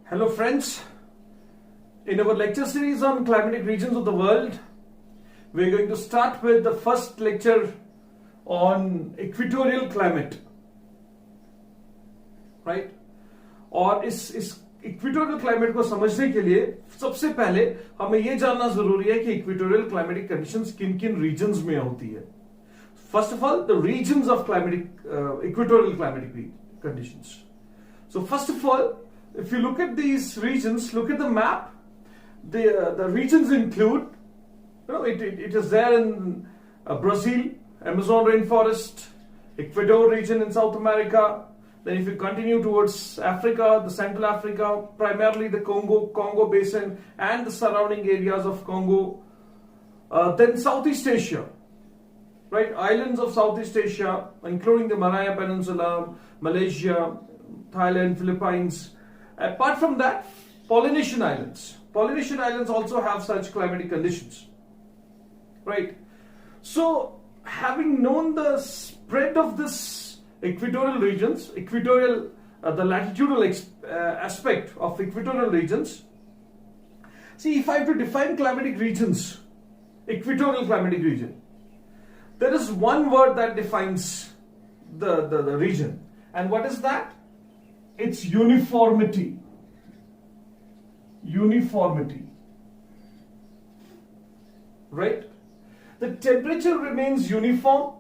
Hello friends, in our lecture series on climatic regions of the world, we are going to start with the first lecture on equatorial climate, right? और इस equatorial climate को समझने के लिए सबसे पहले हमें यह जानना जरूरी है कि इक्वेटोरियल क्लाइमेटिक कंडीशंस किन किन रीजन्स में होती है. First of all the regions of climatic equatorial climatic conditions. So first of all, if you look at these regions, look at the map. The regions include, it is there in Brazil, Amazon rainforest, Ecuador region in South America. Then if you continue towards Africa, the Central Africa, primarily the Congo basin and the surrounding areas of Congo. Then Southeast Asia, right? Islands of Southeast Asia, including the Malaya Peninsula, Malaysia, Thailand, Philippines. Apart from that, Polynesian Islands. Polynesian Islands also have such climatic conditions, right? So, having known the spread of this equatorial regions, the latitudinal aspect of equatorial regions. See, if I have to define climatic regions, equatorial climatic region, there is one word that defines the region. And what is that? It's uniformity. Uniformity. Right? The temperature remains uniform.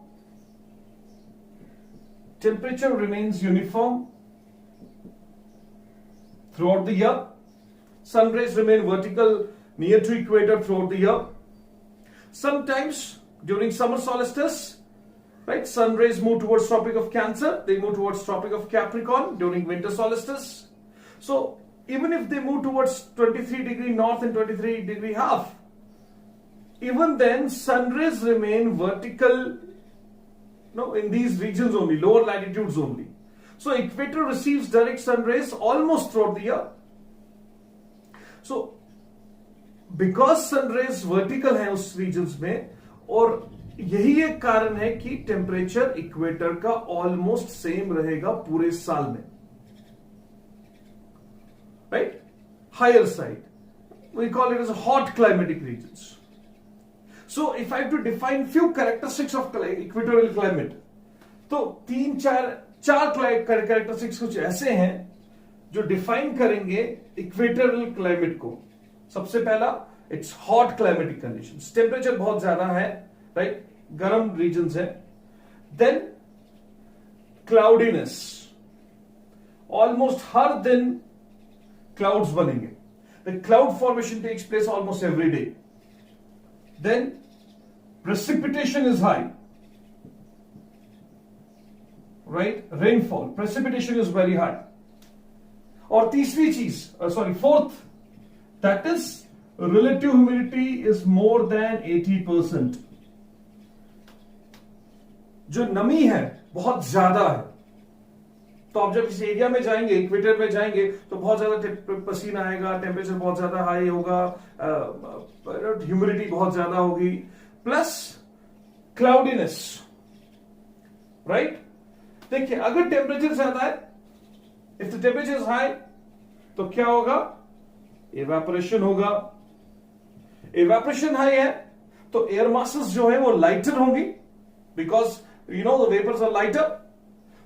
Temperature remains uniform throughout the year. Sun rays remain vertical near to equator throughout the year. Sometimes during summer solstice, right, sun rays move towards Tropic of Cancer, they move towards Tropic of Capricorn during winter solstice. So even if they move towards 23° north and 23° half, even then sun rays remain vertical in these regions only, lower latitudes only. So equator receives direct sun rays almost throughout the year. So because sun rays vertical हैं उस regions में, और यही एक कारण है कि temperature equator का ऑलमोस्ट सेम रहेगा पूरे साल में, right? Higher side, we call it as hot climatic regions. So if I have to define few characteristics of equatorial climate, तो चार कैरेक्टरिस्टिक्स कुछ ऐसे हैं जो डिफाइन करेंगे इक्वेटोरियल क्लाइमेट को. सबसे पहला, it's hot climatic conditions, temperature बहुत ज्यादा है, राइट? गर्म रीजन्स है. देन क्लाउडीनेस, ऑलमोस्ट हर दिन क्लाउड्स बनेंगे. The cloud formation takes place almost every day. Then precipitation is high, right? Rainfall, precipitation is very high. और तीसरी चीज, fourth, that is relative humidity is more than 80%. जो नमी है बहुत ज्यादा है. तो आप जब इस एरिया में जाएंगे, इक्वेटर में जाएंगे, तो बहुत ज्यादा पसीना आएगा, टेम्परेचर बहुत ज्यादा हाई होगा, ह्यूमिडिटी बहुत ज्यादा होगी, प्लस क्लाउडीनेस, राइट? देखिए, अगर टेम्परेचर ज्यादा है, if the temperature is high, तो क्या होगा? इवेपोरेशन होगा. इवेपोरेशन हाई है तो एयर मासेस जो है वो लाइटर होंगी, because the vapors are lighter.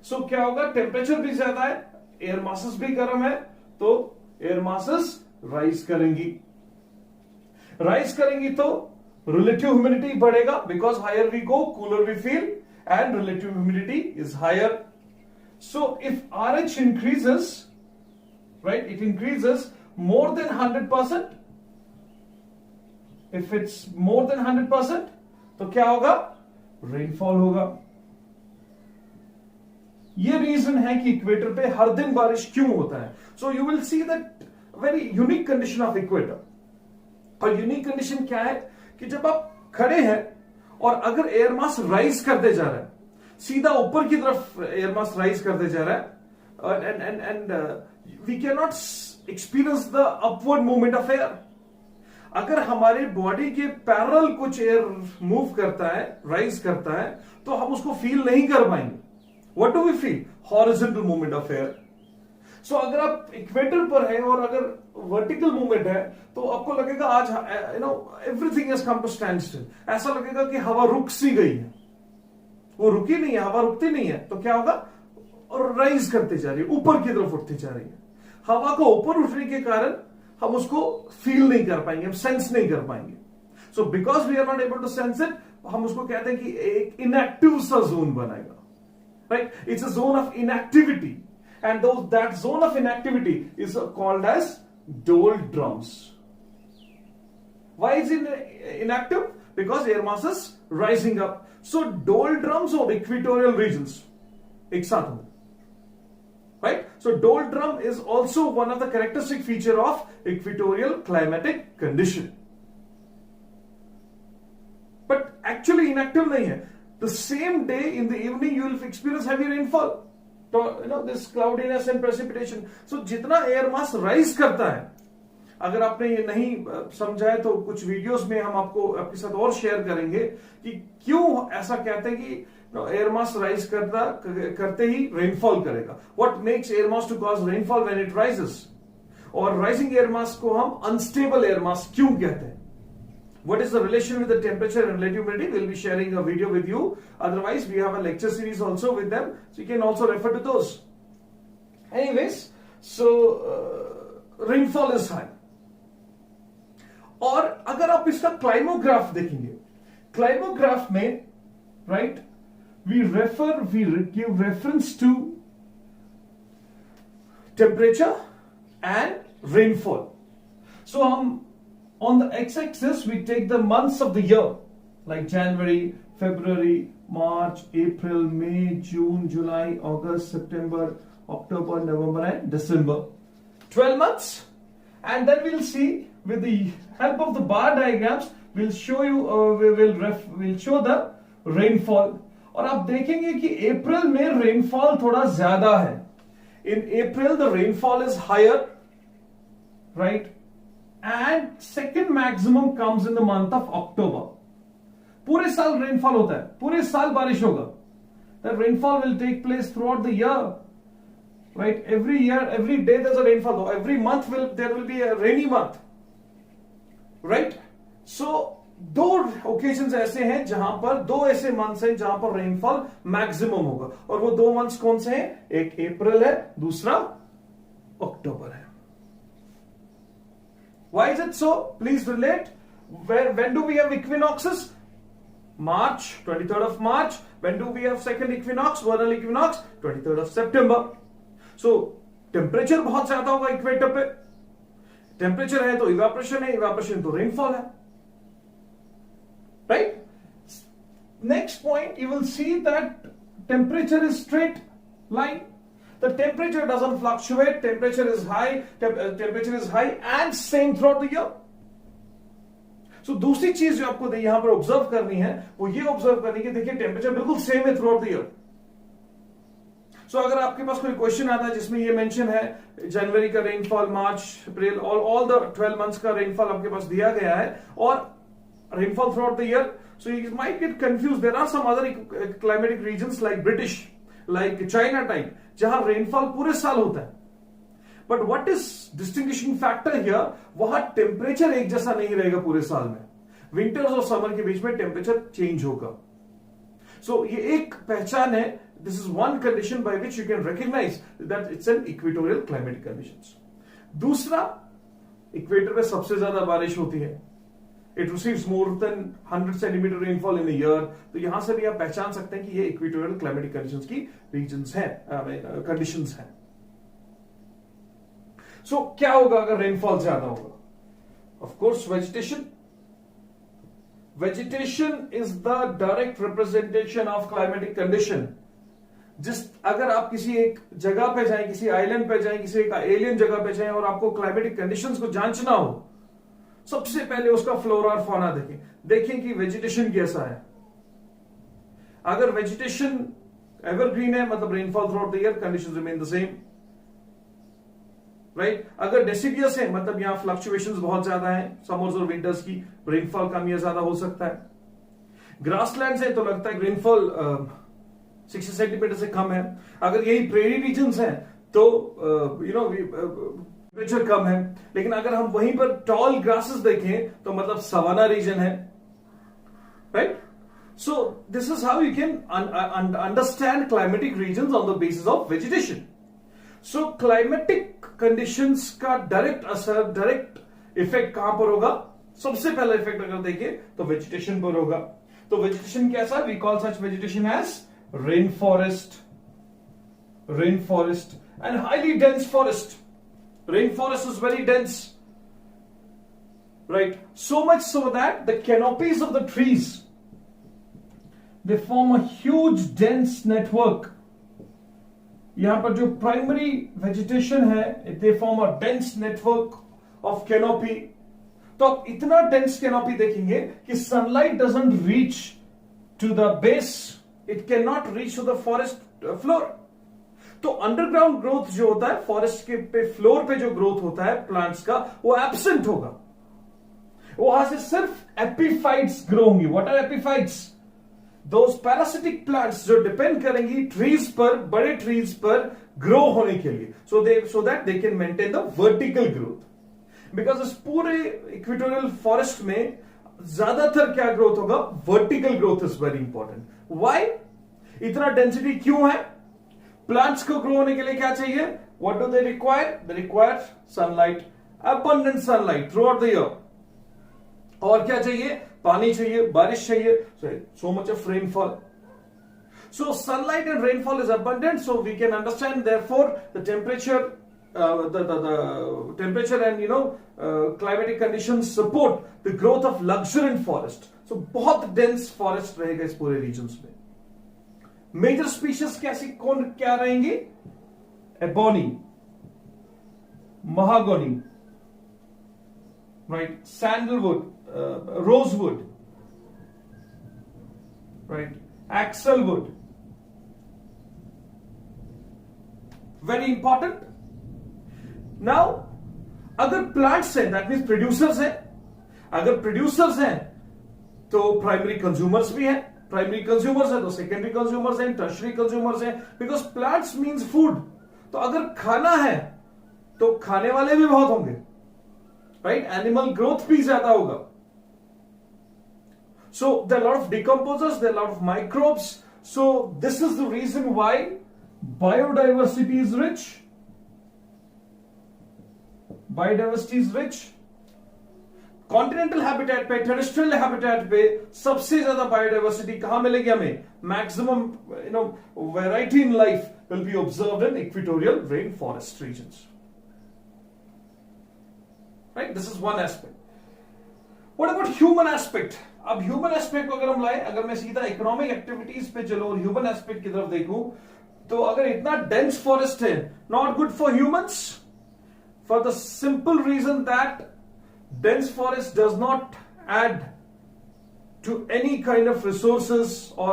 So क्या होगा? टेम्परेचर भी ज्यादा है, एयर मासेस भी गर्म है, तो एयर मासेस राइज करेंगी. राइज करेंगी तो रिलेटिव ह्यूमिडिटी बढ़ेगा, because higher we go cooler we feel, and relative humidity is higher. So if RH increases, right, it increases more than 100%. If it's more than 100%, तो क्या होगा? Rainfall होगा. ये reason है कि इक्वेटर पे हर दिन बारिश क्यों होता है. So you will see that very unique condition of equator. और यूनिक कंडीशन क्या है कि जब आप खड़े हैं और अगर एयर मास राइज करते जा रहा है, सीधा ऊपर की तरफ एयर मास राइज करते जा रहा है, and we can not experience the upward movement of air. अगर हमारे बॉडी के पैरेलल कुछ एयर मूव करता है, राइज करता है, तो हम उसको फील नहीं कर पाएंगे. What do we feel? Horizontal movement of air. सो अगर आप इक्वेटर पर है और अगर वर्टिकल मूवमेंट है तो आपको लगेगा आज everything has come to stand still, ऐसा लगेगा कि हवा रुक सी गई है। वो रुकी नहीं है, हवा रुकती नहीं है, तो क्या होगा, और राइज करते जा रही है, ऊपर की तरफ उठती जा रही है। हवा को ऊपर उठने के कारण हम उसको फील नहीं कर पाएंगे, हम सेंस नहीं कर पाएंगे। So because we are not able to sense it, हम उसको कहते हैं कि एक इनएक्टिव सा जोन बनाएगा, right? It's a zone of inactivity, and that zone of inactivity is called as doldrums. Why is it inactive? Because air mass is rising up. So doldrums or equatorial regions एक साथ हो, right? So doldrum is also one of the characteristic feature of equatorial climatic condition, but actually inactive नहीं है. The same day in the evening you will experience heavy rainfall. तो this cloudiness and precipitation. So जितना air mass rise करता है, अगर आपने ये नहीं समझा है तो कुछ वीडियोस में हम आपके साथ और शेयर करेंगे कि क्यों ऐसा कहते हैं कि एयर मास राइज करते ही रेनफॉल करेगा. What makes air mass to cause rainfall when it rises, और राइजिंग एयर मास को हम अनस्टेबल एयर मास क्यों कहते हैं. What is the relation with the temperature and relative humidity? We'll be sharing a video with you. Otherwise, we have a lecture series also with them, so you can also refer to those. Anyways, so rainfall is high. और अगर आप इसका climograph देखेंगे, climograph में, right, we give reference to temperature and rainfall. So हम on the x-axis we take the months of the year like January, February, March, April, May, June, July, August, September, October, November and December. 12 months, and then we'll see with the help of the bar diagrams we'll show you we'll show the rainfall. और आप देखेंगे कि अप्रैल में rainfall थोड़ा ज्यादा है. In April the rainfall is higher, right? And second maximum comes in the month of October. पूरे साल रेनफॉल होता है, पूरे साल बारिश होगा. The rainfall will take place throughout the year, right? Every year, every day there's a rainfall. Every month there will be a rainy month, right? So दो occasions ऐसे हैं जहां पर, दो ऐसे मंथ्स हैं जहां पर रेनफॉल मैक्सिमम होगा, और वो दो मंथ्स कौन से हैं? एक अप्रैल है, दूसरा अक्टूबर है. Why is it so? Please relate. When do we have equinoxes? March, 23rd of March. When do we have second equinox, vernal equinox? 23rd of September. So temperature बहुत ज्यादा होगा इक्वेटर पे. टेम्परेचर है तो इवेपोरेशन है, evaporation तो rainfall है, right? Next point, you will see that temperature is straight line. The temperature doesn't fluctuate. Temperature is high. Temperature is high and same throughout the year. So दूसरी चीज जो आपको यहां पर ऑब्जर्व करनी है वो ये ऑब्जर्व करनी है, देखिए टेम्परेचर बिल्कुल सेम है थ्रू आउट द ईयर. सो अगर आपके पास कोई क्वेश्चन आता है जिसमें ये मेंशन है जनवरी का rainfall, March, April, all the 12 months का रेनफॉल आपके पास दिया गया है और rainfall throughout the year, so you might get confuse. There are some other climatic regions like British, like China type, जहां रेनफॉल पूरे साल होता है. But what is distinguishing factor here, वहां टेम्परेचर एक जैसा नहीं रहेगा पूरे साल में. विंटर्स और समर के बीच में टेम्परेचर चेंज होगा. सो ये एक पहचान है. This is one condition by which you can recognise that it's an equatorial climatic conditions. दूसरा, इक्वेटर में सबसे ज्यादा बारिश होती है. It receives more than 100 centimetre rainfall in a year. तो यहां से भी आप पहचान सकते हैं कि ये इक्वेटोरियल क्लाइमेटिक कंडीशंस की रीजन्स हैं, कंडीशंस हैं. सो क्या होगा अगर रेनफॉल ज्यादा होगा? Of course vegetation. Vegetation is the direct representation of climatic condition. अगर आप किसी एक जगह पे जाएं, किसी आइलैंड पे जाएं, किसी एक एलियन जगह पे जाएं और आपको क्लाइमेटिक कंडीशंस को जांचना हो, सबसे पहले उसका फ्लोरा और फौना देखें कि वेजिटेशन कैसा है. अगर वेजिटेशन एवरग्रीन है मतलब rainfall throughout the year, conditions remain the same, right. अगर डेसिडियस है मतलब यहां फ्लक्चुएशंस बहुत ज्यादा हैं, समर्स और विंटर्स की, रेनफॉल कम या ज्यादा हो सकता है. ग्रासलैंड्स है तो लगता है रेनफॉल 60 सेंटीमीटर से कम है. अगर यही प्रेरी रीजन्स हैं तो टेम्परेचर कम है, लेकिन अगर हम वहीं पर टॉल ग्रासेस देखें तो मतलब सवाना रीजन है, right? So this is how you can understand climatic regions on the basis of vegetation. So climatic conditions का डायरेक्ट असर, डायरेक्ट इफेक्ट कहां पर होगा? सबसे पहला इफेक्ट अगर देखें तो वेजिटेशन पर होगा. तो वेजिटेशन कैसा? We call such vegetation as rain forest and highly dense forest. Rain forest is very dense, right? So much so that the canopies of the trees, they form a huge dense network. यहां पर जो primary vegetation है, they form a dense network of canopy. तो आप इतना dense canopy देखेंगे कि sunlight doesn't reach to the base, it can not reach to the forest floor. तो अंडरग्राउंड ग्रोथ जो होता है फॉरेस्ट के पे फ्लोर पे जो ग्रोथ होता है प्लांट्स का, वो एब्सेंट होगा. वहां से सिर्फ एपिफाइट्स ग्रो होंगी. What are epiphytes? Those parasitic plants जो डिपेंड करेंगी ट्रीज पर, बड़े ट्रीज पर ग्रो होने के लिए, so that they can maintain the vertical growth. Because इस पूरे इक्वेटोरियल फॉरेस्ट में ज्यादातर क्या ग्रोथ होगा? Vertical growth is very important. Why? इतना डेंसिटी क्यों है? प्लांट्स को ग्रो होने के लिए क्या चाहिए? What do they require? They require sunlight, abundant sunlight through out the year. और क्या चाहिए? पानी चाहिए, बारिश चाहिए, so much of rainfall. So sunlight and rainfall is abundant, so we can understand therefore the temperature, the temperature and climatic conditions support the growth of luxuriant forest. So बहुत dense forest रहेगा इस पूरे regions में. Major species क्या रहेंगी? Ebony, mahogany, right? Sandalwood, rosewood, right? Axlewood. Very important. Now, अगर plants हैं, that means producers हैं. अगर producers हैं, तो primary consumers भी हैं. Primary consumers हैं, तो secondary consumers हैं, tertiary consumers हैं. Because plants means food. तो अगर खाना है, तो खाने वाले भी बहुत होंगे, right? Animal growth भी ज्यादा होगा. So there are a lot of decomposers, there are a lot of microbes. So this is the reason why biodiversity is rich. Biodiversity is rich. Continental habitat पे, टेरेस्ट्रियल हैबिटेट पे सबसे ज्यादा biodiversity कहां मिलेगी हमें? Maximum variety in life will be observed in equatorial rain forest regions. Right, this is one aspect. What about human aspect? अब human aspect को अगर हम लाए, अगर मैं सीधा इकोनॉमिक एक्टिविटीज पे चलो और ह्यूमन एस्पेक्ट की तरफ देखूं, तो अगर इतना डेंस फॉरेस्ट है, not good for humans, for the simple reason that dense forest does not add to any kind of resources or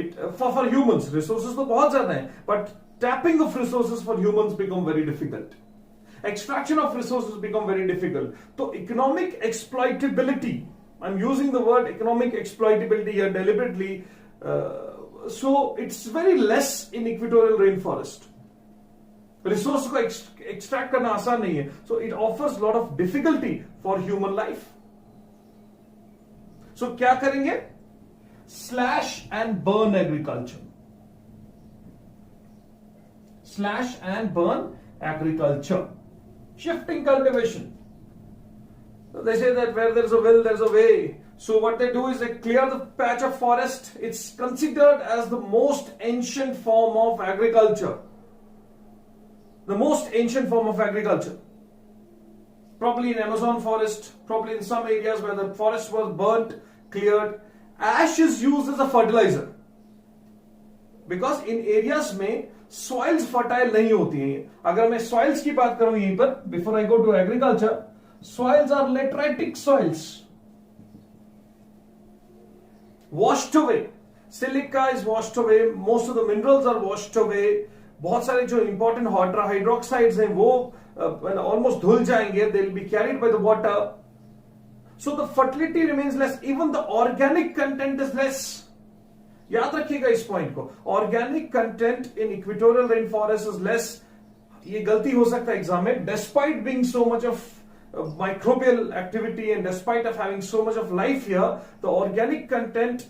it for humans. Resources तो बहुत ज्यादा हैं, but tapping of resources for humans become very difficult. Extraction of resources become very difficult. So economic exploitability, I'm using the word economic exploitability here deliberately, so it's very less in equatorial rainforest. Resource को extract करना आसान नहीं है, so it offers lot of difficulty for human life. So क्या करेंगे? Slash and burn agriculture. Slash and burn agriculture. Shifting cultivation. They say that where there is a will, there is a way. So what they do is they clear the patch of forest. It's considered as the most ancient form of agriculture. The most ancient form of agriculture. Probably in Amazon forest, probably in some areas where the forest was burnt, cleared. Ash is used as a fertilizer. Because in areas में soils fertile नहीं होती हैं. अगर मैं soils की बात करूं यहीं पर, before I go to agriculture, soils are lateritic soils. Washed away. Silica is washed away. Most of the minerals are washed away. बहुत सारे जो इंपॉर्टेंट हाइड्रोक्साइड्स हैं वो ऑलमोस्ट धुल जाएंगे. They will be carried by the water. So the fertility remains less. Even the organic content is less. याद रखिएगा इस पॉइंट को. Organic content in equatorial rain forest is less ये गलती हो सकता है एग्जाम में, despite being so much of microbial activity and despite of having so much of life here, the organic content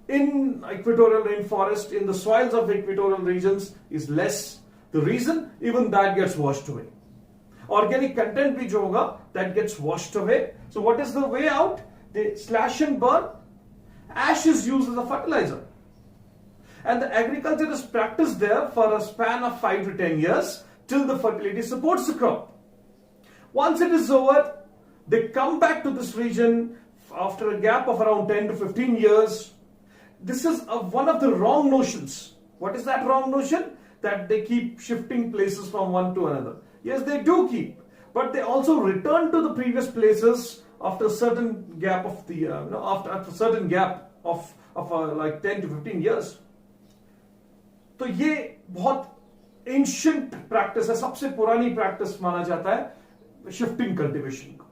in equatorial rainforest, in the soils of equatorial regions is less. The reason, even that gets washed away. Organic content bhi jo hoga, that gets washed away. So what is the way out? They slash and burn. Ash is used as a fertilizer. And the agriculture is practiced there for a span of 5 to 10 years till the fertility supports the crop. Once it is over, they come back to this region after a gap of around 10 to 15 years. This is one of the wrong notions. What is that wrong notion? That they keep shifting places from one to another. Yes, they do keep, but they also return to the previous places after a certain gap of the after a certain gap of like 10 to 15 years. तो ये बहुत ancient practice है, सबसे पुरानी practice माना जाता है shifting cultivation को.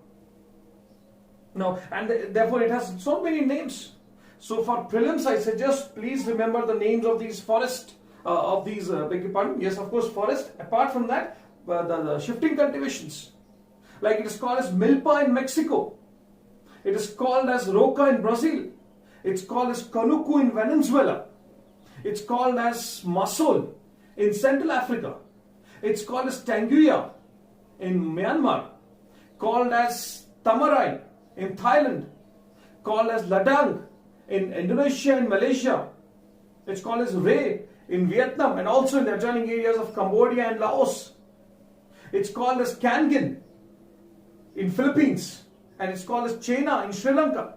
Now, and therefore it has so many names. So for prelims, I suggest please remember the names of these forest, beg your pardon, yes, of course, forest. Apart from that, the shifting cultivations, like it is called as milpa in Mexico, it is called as roca in Brazil, it's called as canuco in Venezuela. It's called as masol in Central Africa. It's called as tanguia in Myanmar. Called as tamarai in Thailand. Called as ladang in Indonesia and Malaysia. It's called as rei in Vietnam and also in the adjoining areas of Cambodia and Laos. It's called as kangin in Philippines. And it's called as chena in Sri Lanka.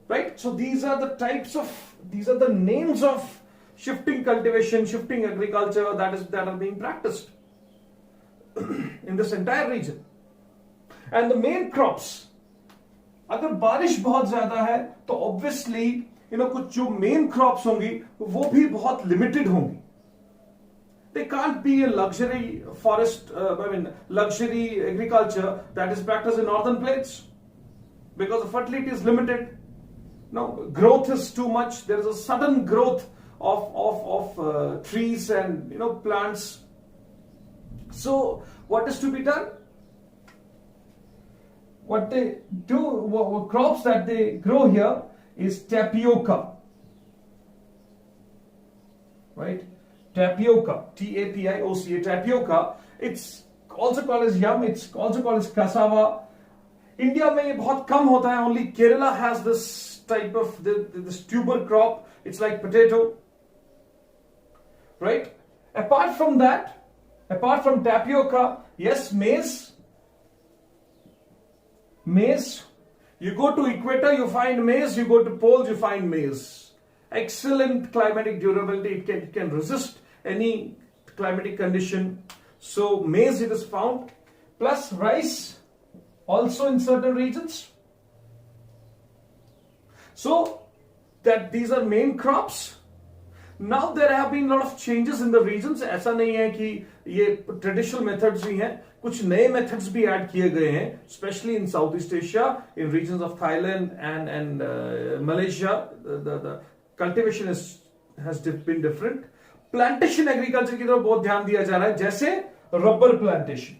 Right? So these are the names of shifting cultivation, shifting agriculture that are being practiced in this entire region. And the main crops, अगर बारिश बहुत ज्यादा है तो obviously कुछ जो main crops होंगी वो भी बहुत limited होंगी. They can't be a luxury forest, luxury agriculture that is practiced in northern plains because the fertility is limited. No, growth is too much. There is a sudden growth of trees and plants. So what is to be done? What they do, crops that they grow here is tapioca. Right? Tapioca, Tapioca, tapioca. It's also called as yam. It's also called as cassava. India में ये बहुत कम होता है. Only Kerala has this type of this tuber crop. It's like potato, right? Apart from that, apart from tapioca, yes, maize. You go to equator, you find maize. You go to poles, you find maize. Excellent climatic durability. It can resist any climatic condition. So maize it is found, plus rice also in certain regions. So that these are main crops. Now there have been a lot of changes in the regions. ऐसा नहीं है कि ये traditional methods ही हैं, कुछ नए methods भी add किए गए हैं, especially in Southeast Asia, in regions of Thailand and Malaysia. The cultivation has been different. Plantation agriculture की तरफ बहुत ध्यान दिया जा रहा है, जैसे rubber plantation.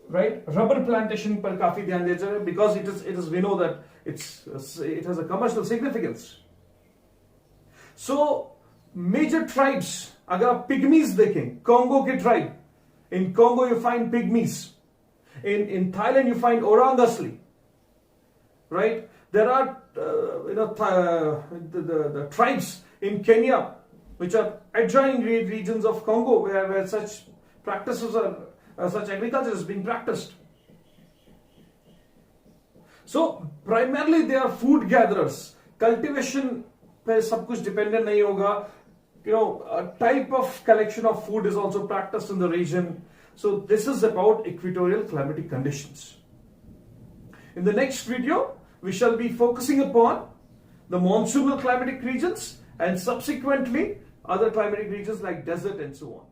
Right, rubber plantation पर काफी ध्यान दिया जा रहा है because it is we know that it has a commercial significance. So major tribes, अगर आप pygmies देखें, Congo के tribe, in Congo you find pygmies, in Thailand you find orang asli, right? There are the tribes in Kenya which are adjoining regions of Congo where such practices are. Such agriculture is being practiced. So primarily they are food gatherers. Cultivation पे सब कुछ dependent नहीं होगा. A type of collection of food is also practiced in the region. So this is about equatorial climatic conditions. In the next video, we shall be focusing upon the monsoonal climatic regions and subsequently other climatic regions like desert and so on.